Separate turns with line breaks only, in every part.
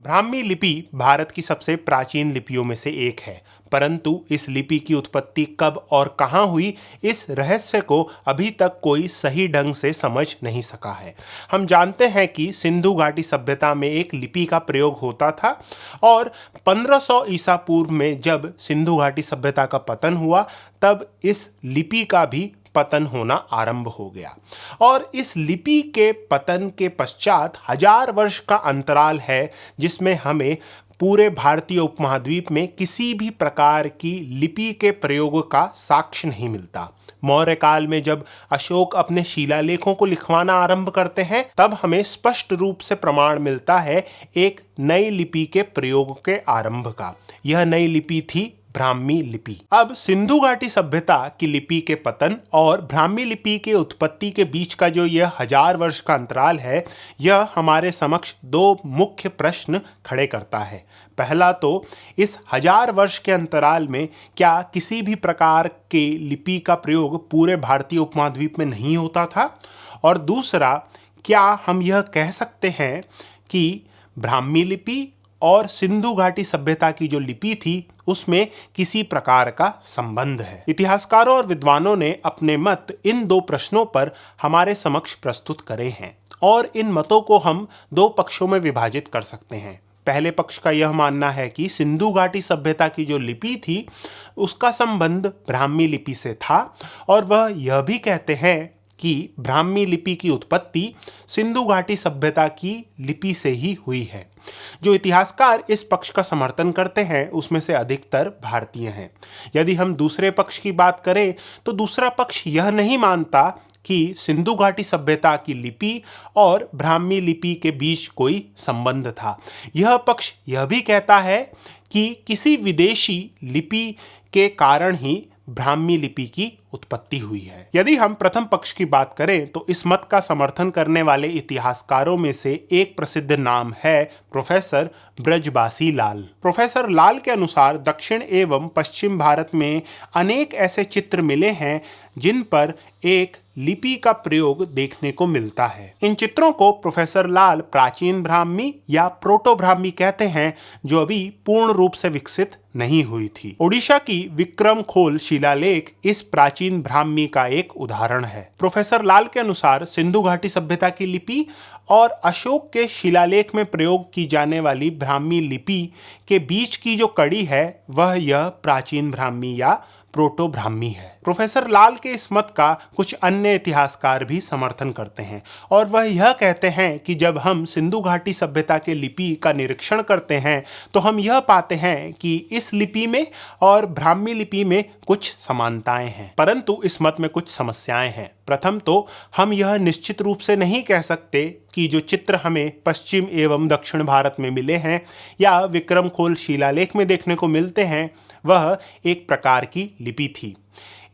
ब्राह्मी लिपि भारत की सबसे प्राचीन लिपियों में से एक है, परंतु इस लिपि की उत्पत्ति कब और कहां हुई, इस रहस्य को अभी तक कोई सही ढंग से समझ नहीं सका है। हम जानते हैं कि सिंधु घाटी सभ्यता में एक लिपि का प्रयोग होता था और 1500 ईसा पूर्व में जब सिंधु घाटी सभ्यता का पतन हुआ, तब इस लिपि का भी पतन होना आरंभ हो गया। और इस लिपि के पतन के पश्चात 1000 वर्ष का अंतराल है, जिसमें हमें पूरे भारतीय उपमहाद्वीप में किसी भी प्रकार की लिपि के प्रयोग का साक्ष्य नहीं मिलता। मौर्य काल में जब अशोक अपने शिलालेखों को लिखवाना आरंभ करते हैं, तब हमें स्पष्ट रूप से प्रमाण मिलता है एक नई लिपि के प्रयोग के आरंभ का। यह नई लिपि थी ब्राह्मी लिपि। अब सिंधु घाटी सभ्यता की लिपि के पतन और ब्राह्मी लिपि के उत्पत्ति के बीच का जो यह 1000 वर्ष का अंतराल है, यह हमारे समक्ष दो मुख्य प्रश्न खड़े करता है। पहला तो इस 1000 वर्ष के अंतराल में क्या किसी भी प्रकार के लिपि का प्रयोग पूरे भारतीय उपमहाद्वीप में नहीं होता था, और दूसरा, क्या हम यह कह सकते हैं कि ब्राह्मी लिपि और सिंधु घाटी सभ्यता की जो लिपि थी उसमें किसी प्रकार का संबंध है। इतिहासकारों और विद्वानों ने अपने मत इन दो प्रश्नों पर हमारे समक्ष प्रस्तुत करे हैं और इन मतों को हम दो पक्षों में विभाजित कर सकते हैं। पहले पक्ष का यह मानना है कि सिंधु घाटी सभ्यता की जो लिपि थी उसका संबंध ब्राह्मी लिपि से था, और वह यह भी कहते हैं कि ब्राह्मी लिपि की उत्पत्ति सिंधु घाटी सभ्यता की लिपि से ही हुई है। जो इतिहासकार इस पक्ष का समर्थन करते हैं उसमें से अधिकतर भारतीय हैं। यदि हम दूसरे पक्ष की बात करें तो दूसरा पक्ष यह नहीं मानता कि सिंधु घाटी सभ्यता की लिपि और ब्राह्मी लिपि के बीच कोई संबंध था। यह पक्ष यह भी कहता है कि किसी विदेशी लिपि के कारण ही ब्राह्मी लिपि की उत्पत्ति हुई है। यदि हम प्रथम पक्ष की बात करें तो इस मत का समर्थन करने वाले इतिहासकारों में से एक प्रसिद्ध नाम है प्रोफेसर ब्रजबासी लाल। प्रोफेसर लाल के अनुसार दक्षिण एवं पश्चिम भारत में अनेक ऐसे चित्र मिले हैं जिन पर एक लिपि का प्रयोग देखने को मिलता है। इन चित्रों को प्रोफेसर लाल प्राचीन ब्राह्मी या प्रोटो ब्राह्मी कहते हैं, जो अभी पूर्ण रूप से विकसित नहीं हुई थी। ओडिशा की विक्रम खोल शिलालेख इस प्राचीन ब्राह्मी का एक उदाहरण है। प्रोफेसर लाल के अनुसार सिंधु घाटी सभ्यता की लिपि और अशोक के शिलालेख में प्रयोग की जाने वाली ब्राह्मी लिपि के बीच की जो कड़ी है वह यह प्राचीन ब्राह्मी या प्रोटो ब्राह्मी है। प्रोफेसर लाल के इस मत का कुछ अन्य इतिहासकार भी समर्थन करते हैं और वह यह कहते हैं कि जब हम सिंधु घाटी सभ्यता के लिपि का निरीक्षण करते हैं तो हम यह पाते हैं कि इस लिपि में और ब्राह्मी लिपि में कुछ समानताएं हैं, परंतु इस मत में कुछ समस्याएं हैं। प्रथम तो हम यह निश्चित रूप से नहीं कह सकते कि जो चित्र हमें पश्चिम एवं दक्षिण भारत में मिले हैं या विक्रम खोल शिलालेख में देखने को मिलते हैं वह एक प्रकार की लिपि थी।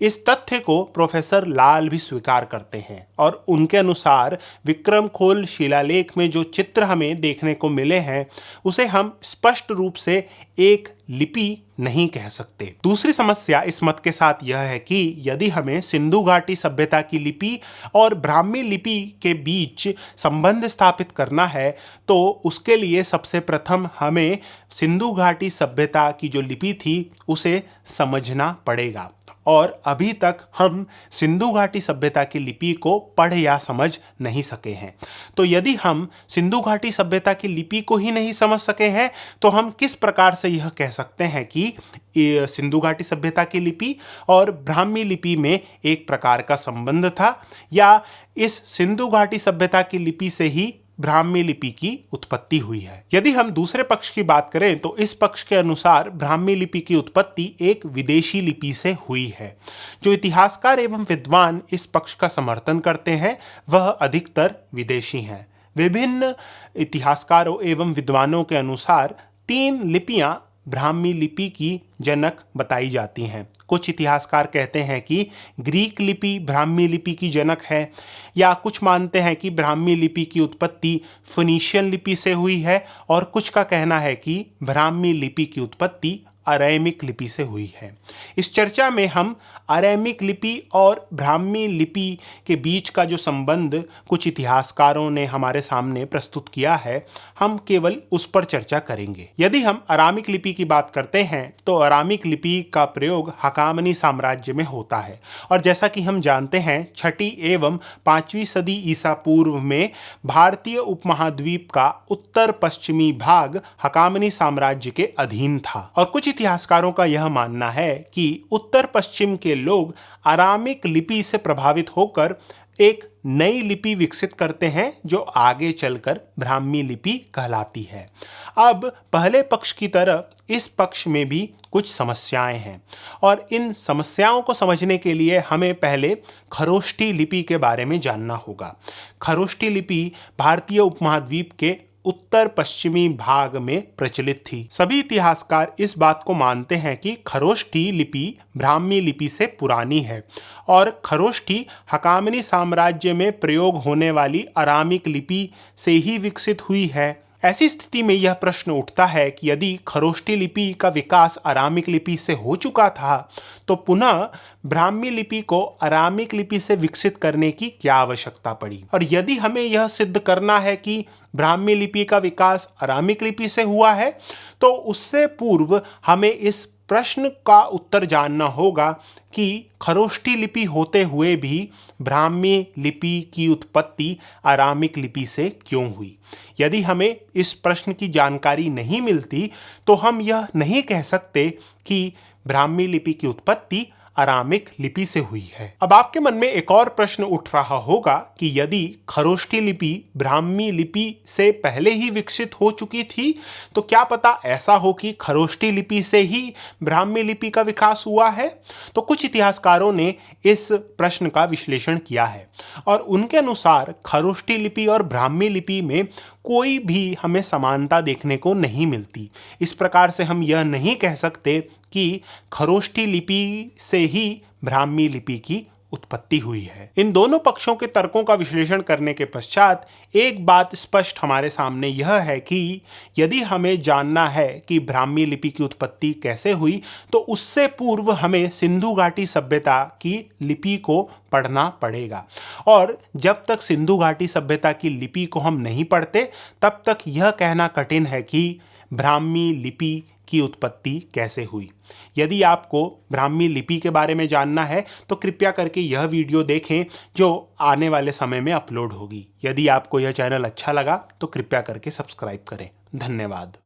इस तथ्य को प्रोफेसर लाल भी स्वीकार करते हैं और उनके अनुसार विक्रम खोल शिलालेख में जो चित्र हमें देखने को मिले हैं उसे हम स्पष्ट रूप से एक लिपि नहीं कह सकते। दूसरी समस्या इस मत के साथ यह है कि यदि हमें सिंधु घाटी सभ्यता की लिपि और ब्राह्मी लिपि के बीच संबंध स्थापित करना है तो उसके लिए सबसे प्रथम हमें सिंधु घाटी सभ्यता की जो लिपि थी उसे समझना पड़ेगा, और अभी तक हम सिंधु घाटी सभ्यता की लिपि को पढ़ या समझ नहीं सके हैं। तो यदि हम सिंधु घाटी सभ्यता की लिपि को ही नहीं समझ सके हैं तो हम किस प्रकार से यह कह सकते हैं कि सिंधु घाटी सभ्यता की लिपि और ब्राह्मी लिपि में एक प्रकार का संबंध था, या इस सिंधु घाटी सभ्यता की लिपि से ही ब्राह्मी लिपि की उत्पत्ति हुई है। यदि हम दूसरे पक्ष की बात करें तो इस पक्ष के अनुसार ब्राह्मी लिपि की उत्पत्ति एक विदेशी लिपि से हुई है। जो इतिहासकार एवं विद्वान इस पक्ष का समर्थन करते हैं वह अधिकतर विदेशी हैं। विभिन्न इतिहासकारों एवं विद्वानों के अनुसार 3 लिपियां ब्राह्मी लिपि की जनक बताई जाती हैं। कुछ इतिहासकार कहते हैं कि ग्रीक लिपि ब्राह्मी लिपि की जनक है, या कुछ मानते हैं कि ब्राह्मी लिपि की उत्पत्ति फिनीशियन लिपि से हुई है, और कुछ का कहना है कि ब्राह्मी लिपि की उत्पत्ति अरेमिक लिपि से हुई है। इस चर्चा में हम अरेमिक लिपि और ब्राह्मी लिपि के बीच का जो संबंध कुछ इतिहासकारों ने हमारे सामने प्रस्तुत किया है, हम केवल उस पर चर्चा करेंगे। यदि हम अरामिक लिपि की बात करते हैं तो अरामिक लिपि का प्रयोग हकामनी साम्राज्य में होता है और जैसा कि हम जानते हैं 6ठी एवं 5वीं सदी ईसा पूर्व में भारतीय उपमहाद्वीप का उत्तर पश्चिमी भाग हकामनी साम्राज्य के अधीन था और कुछ इतिहासकारों का यह मानना है कि उत्तर पश्चिम के लोग अरामिक लिपि से प्रभावित होकर एक नई लिपि विकसित करते हैं जो आगे चलकर ब्राह्मी लिपि कहलाती है। अब पहले पक्ष की तरह इस पक्ष में भी कुछ समस्याएं हैं और इन समस्याओं को समझने के लिए हमें पहले खरोष्ठी लिपि के बारे में जानना होगा। खरोष्ठी लिपि भारतीय उपमहाद्वीप के उत्तर पश्चिमी भाग में प्रचलित थी। सभी इतिहासकार इस बात को मानते हैं कि खरोष्ठी लिपि ब्राह्मी लिपि से पुरानी है और खरोष्ठी हकामनी साम्राज्य में प्रयोग होने वाली अरामिक लिपि से ही विकसित हुई है। ऐसी स्थिति में यह प्रश्न उठता है कि यदि खरोष्ठी लिपि का विकास अरामिक लिपि से हो चुका था तो पुनः ब्राह्मी लिपि को अरामिक लिपि से विकसित करने की क्या आवश्यकता पड़ी, और यदि हमें यह सिद्ध करना है कि ब्राह्मी लिपि का विकास अरामिक लिपि से हुआ है तो उससे पूर्व हमें इस प्रश्न का उत्तर जानना होगा कि खरोष्ठी लिपि होते हुए भी ब्राह्मी लिपि की उत्पत्ति अरामिक लिपि से क्यों हुई। यदि हमें इस प्रश्न की जानकारी नहीं मिलती तो हम यह नहीं कह सकते कि ब्राह्मी लिपि की उत्पत्ति अरामिक लिपि से हुई है। अब आपके मन में एक और प्रश्न उठ रहा होगा कि यदि खरोष्ठी लिपि ब्राह्मी लिपि से पहले ही विकसित हो चुकी थी तो क्या पता ऐसा हो कि खरोष्ठी लिपि से ही ब्राह्मी लिपि का विकास हुआ है। तो कुछ इतिहासकारों ने इस प्रश्न का विश्लेषण किया है और उनके अनुसार खरोष्ठी लिपि और ब्राह्मी लिपि में कोई भी हमें समानता देखने को नहीं मिलती। इस प्रकार से हम यह नहीं कह सकते कि खरोष्ठी लिपि से ही ब्राह्मी लिपि की उत्पत्ति हुई है। इन दोनों पक्षों के तर्कों का विश्लेषण करने के पश्चात एक बात स्पष्ट हमारे सामने यह है कि यदि हमें जानना है कि ब्राह्मी लिपि की उत्पत्ति कैसे हुई तो उससे पूर्व हमें सिंधु घाटी सभ्यता की लिपि को पढ़ना पड़ेगा और जब तक सिंधु घाटी सभ्यता की लिपि को हम नहीं पढ़ते तब तक यह कहना कठिन है कि ब्राह्मी लिपि की उत्पत्ति कैसे हुई। यदि आपको ब्राह्मी लिपि के बारे में जानना है तो कृपया करके यह वीडियो देखें जो आने वाले समय में अपलोड होगी। यदि आपको यह चैनल अच्छा लगा तो कृपया करके सब्सक्राइब करें। धन्यवाद।